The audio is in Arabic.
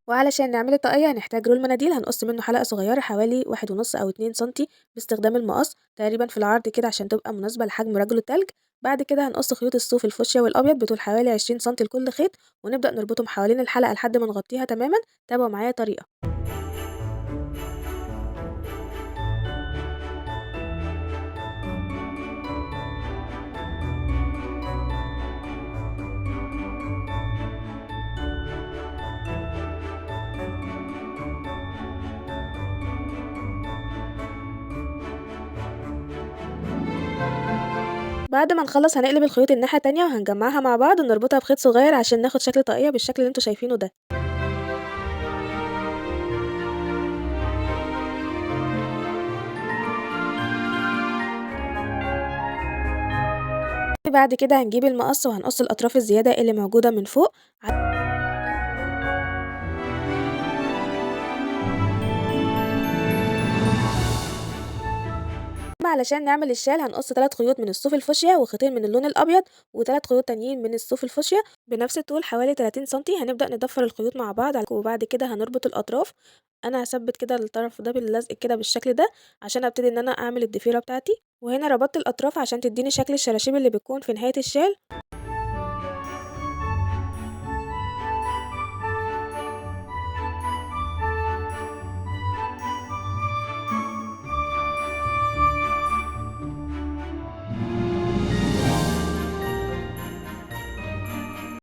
وعلشان نعمل الطاقية هنحتاج رول مناديل هنقص منه حلقة صغيرة حوالي 1.5 أو 2 سنتي باستخدام المقص تقريبا في العرض كده عشان تبقى مناسبة لحجم رجل التلج. بعد كده هنقص خيوط الصوف الفوشيا والأبيض بطول حوالي 20 سنتي لكل خيط، ونبدأ نربطهم حوالين الحلقة لحد ما نغطيها تماما. تابعوا معايا طريقة. بعد ما نخلص هنقلب الخيوط الناحية التانية وهنجمعها مع بعض ونربطها بخيط صغير عشان ناخد شكل طاقية بالشكل اللي انتوا شايفينه ده. بعد كده هنجيب المقص وهنقص الأطراف الزيادة اللي موجودة من فوق علشان نعمل الشال. هنقص 3 خيوط من الصوف الفوشيا وخيطين من اللون الأبيض و3 خيوط تانيين من الصوف الفوشيا بنفس الطول حوالي 30 سنتي. هنبدأ نضفر الخيوط مع بعض وبعد كده هنربط الأطراف. أنا هثبت كده الطرف ده باللزق كده بالشكل ده عشان أبتدي إن أنا أعمل الضفيرة بتاعتي، وهنا ربطت الأطراف عشان تديني شكل الشراشيب اللي بتكون في نهاية الشال.